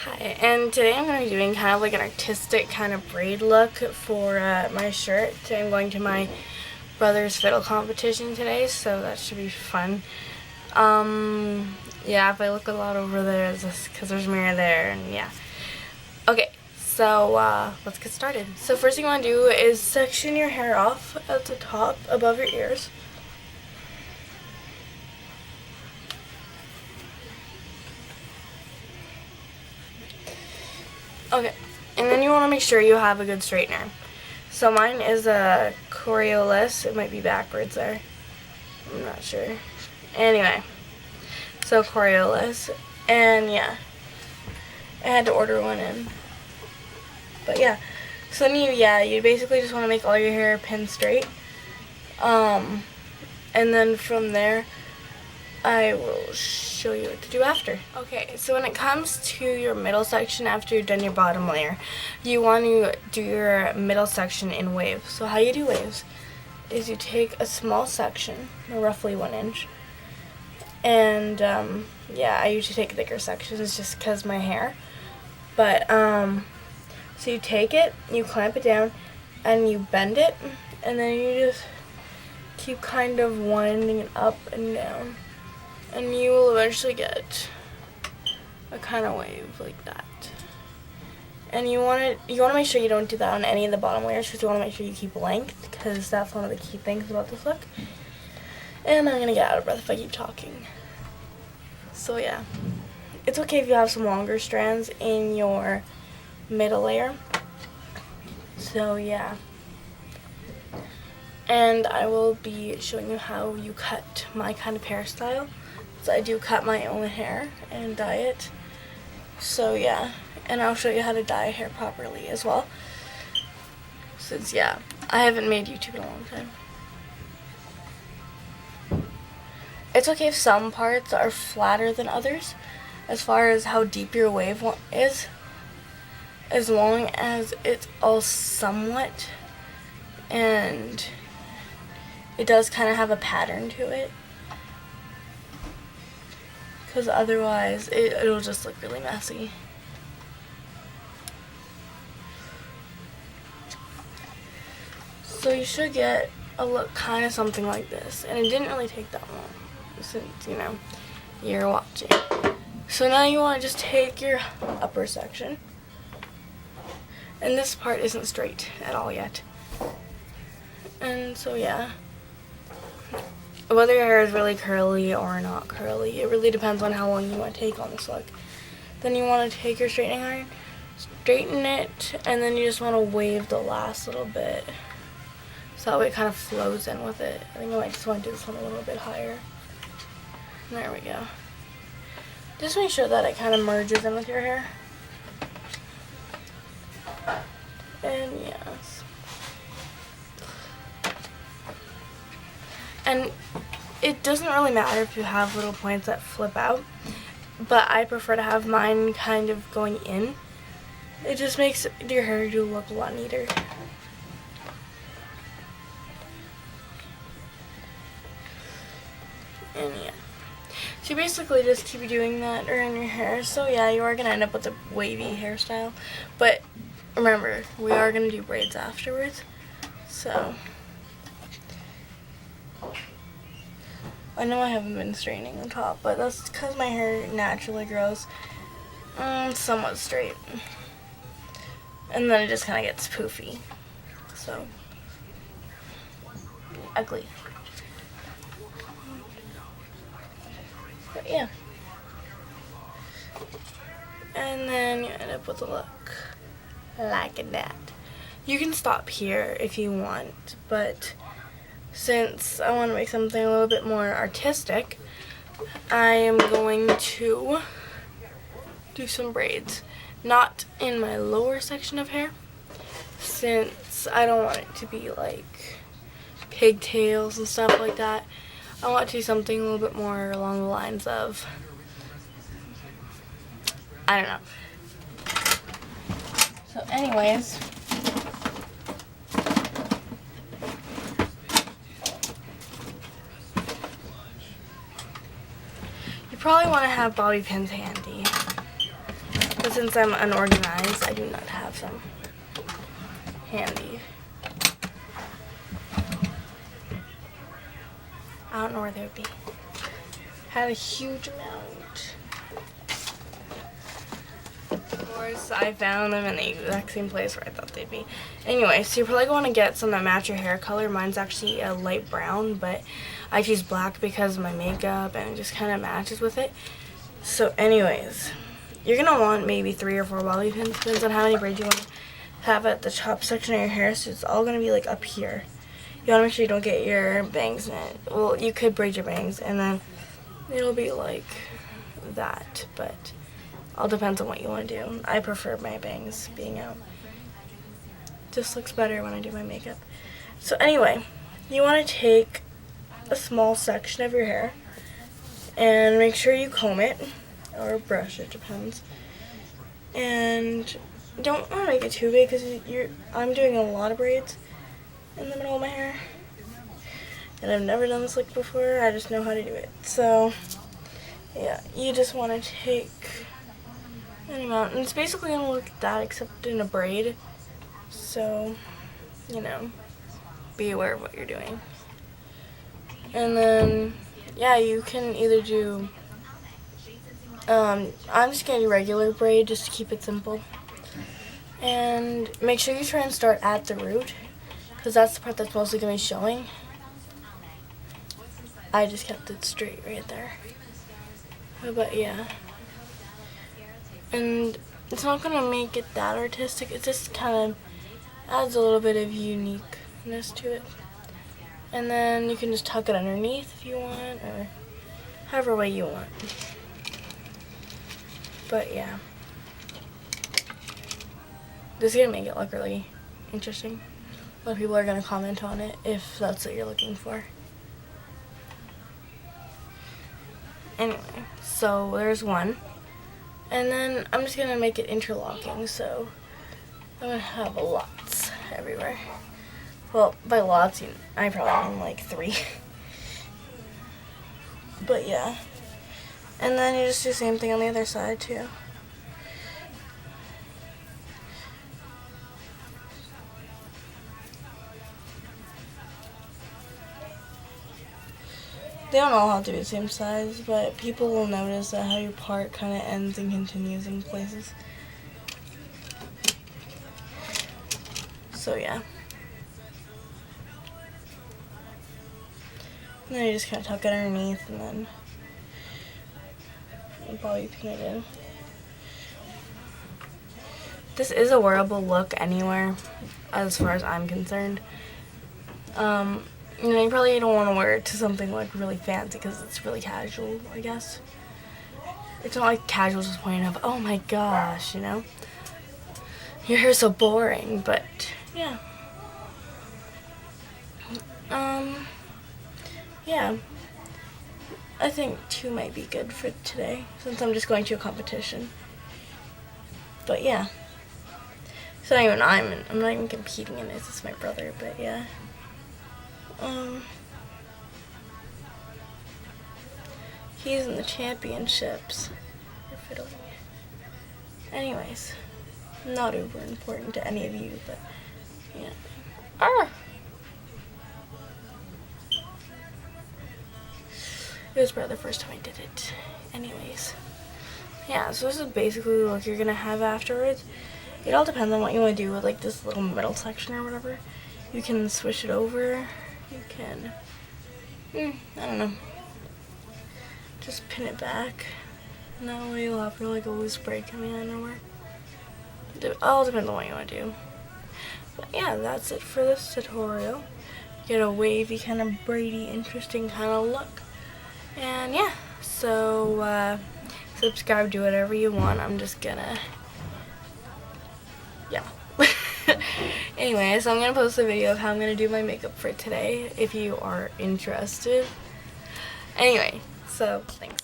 Hi, and today I'm going to be doing kind of like an artistic kind of braid look for my shirt. Today I'm going to my brother's fiddle competition today, so that should be fun. Yeah, if I look a lot over there, it's just because there's a mirror there, and yeah. Okay, so let's get started. So first thing you want to do is section your hair off at the top above your ears. Okay, and then you want to make sure you have a good straightener. So mine is a Coriolis. It might be backwards there. I'm not sure. Anyway, so Coriolis, and yeah, I had to order one in. But yeah, so then you basically just want to make all your hair pin straight. And then from there, I will show you what to do after. Okay, so when it comes to your middle section after you've done your bottom layer, you want to do your middle section in waves. So how you do waves is you take a small section, roughly 1 inch, and yeah, I usually take thicker sections just because my hair. But so you take it, you clamp it down, and you bend it, and then you just keep kind of winding it up and down. And you will eventually get a kind of wave like that. And you want to make sure you don't do that on any of the bottom layers, because you want to make sure you keep length, because that's one of the key things about this look. And I'm going to get out of breath if I keep talking. So yeah, it's okay if you have some longer strands in your middle layer. So yeah. And I will be showing you how you cut my kind of hairstyle. So I do cut my own hair and dye it. So yeah, and I'll show you how to dye hair properly as well. Since yeah, I haven't made YouTube in a long time. It's okay if some parts are flatter than others, as far as how deep your wave is, as long as it's all somewhat, and it does kind of have a pattern to it. Because otherwise, it'll just look really messy. So you should get a look kind of something like this. And it didn't really take that long, since, you know, you're watching. So now you want to just take your upper section. And this part isn't straight at all yet. And so yeah. Whether your hair is really curly or not curly, it really depends on how long you want to take on this look. Then you want to take your straightening iron, straighten it, and then you just want to wave the last little bit. So that way it kind of flows in with it. I think I might just want to do this one a little bit higher. There we go. Just make sure that it kind of merges in with your hair. And yes. And it doesn't really matter if you have little points that flip out, but I prefer to have mine kind of going in. It just makes your hairdo look a lot neater. And yeah. So you basically just keep doing that around your hair. So yeah, you are going to end up with a wavy hairstyle. But remember, we are going to do braids afterwards. So I know I haven't been straightening the top, but that's because my hair naturally grows somewhat straight. And then it just kind of gets poofy. So, ugly. But yeah. And then you end up with a look like that. You can stop here if you want, but since I want to make something a little bit more artistic, I am going to do some braids. Not in my lower section of hair, since I don't want it to be like pigtails and stuff like that. I want to do something a little bit more along the lines of, I don't know. So anyways, you probably want to have bobby pins handy. But since I'm unorganized, I do not have some handy. I don't know where they would be. Had a huge amount. Of course, I found them in the exact same place where I thought they'd be. Anyway, so you're probably going to get some that match your hair color. Mine's actually a light brown, but I choose black because of my makeup and it just kind of matches with it. So anyways, you're going to want maybe 3 or 4 bobby pins. Depends on how many braids you want to have at the top section of your hair. So it's all going to be like up here. You want to make sure you don't get your bangs in it. Well, you could braid your bangs and then it'll be like that, but all depends on what you want to do. I prefer my bangs being out. Just looks better when I do my makeup. So anyway, you want to take a small section of your hair and make sure you comb it or brush it, depends. And don't want to make it too big because I'm doing a lot of braids in the middle of my hair. And I've never done this look before, I just know how to do it. So yeah, you just want to take any amount, and it's basically going to look like that except in a braid. So, you know, be aware of what you're doing. And then, yeah, you can either do, I'm just going to do regular braid just to keep it simple. And make sure you try and start at the root, because that's the part that's mostly going to be showing. I just kept it straight right there. But yeah. And it's not going to make it that artistic. It just kind of adds a little bit of uniqueness to it. And then you can just tuck it underneath if you want, or however way you want. But yeah. This is going to make it look really interesting. A lot of people are going to comment on it if that's what you're looking for. Anyway, so there's one. And then I'm just going to make it interlocking, so I'm going to have lots everywhere. Well, by lots, I probably mean like 3. But yeah. And then you just do the same thing on the other side too. They don't all have to be the same size, but people will notice that how your part kind of ends and continues in places. So yeah. And then you just kind of tuck it underneath and then bobby pin it in. This is a wearable look anywhere, as far as I'm concerned. You know, you probably don't want to wear it to something like really fancy because it's really casual, I guess. It's not like casual to the point of, oh my gosh, you know? Your hair's so boring, but yeah. Yeah. I think 2 might be good for today since I'm just going to a competition. But yeah. So anyway, I'm not even competing in it. It's my brother, but yeah. He's in the championships for fiddling. Anyways, not uber important to any of you, but yeah. It was probably the first time I did it. Anyways, yeah, so this is basically the look you're gonna have afterwards. It all depends on what you want to do with like this little middle section or whatever. You can switch it over. You can, I don't know, just pin it back. And that way you'll have like a loose braid coming out of nowhere. It all depends on what you want to do. But yeah, that's it for this tutorial. Get a wavy, kind of braidy, interesting kind of look. And yeah, so subscribe, do whatever you want. I'm just gonna, yeah. Anyway, so I'm going to post a video of how I'm going to do my makeup for today if you are interested. Anyway, so thanks.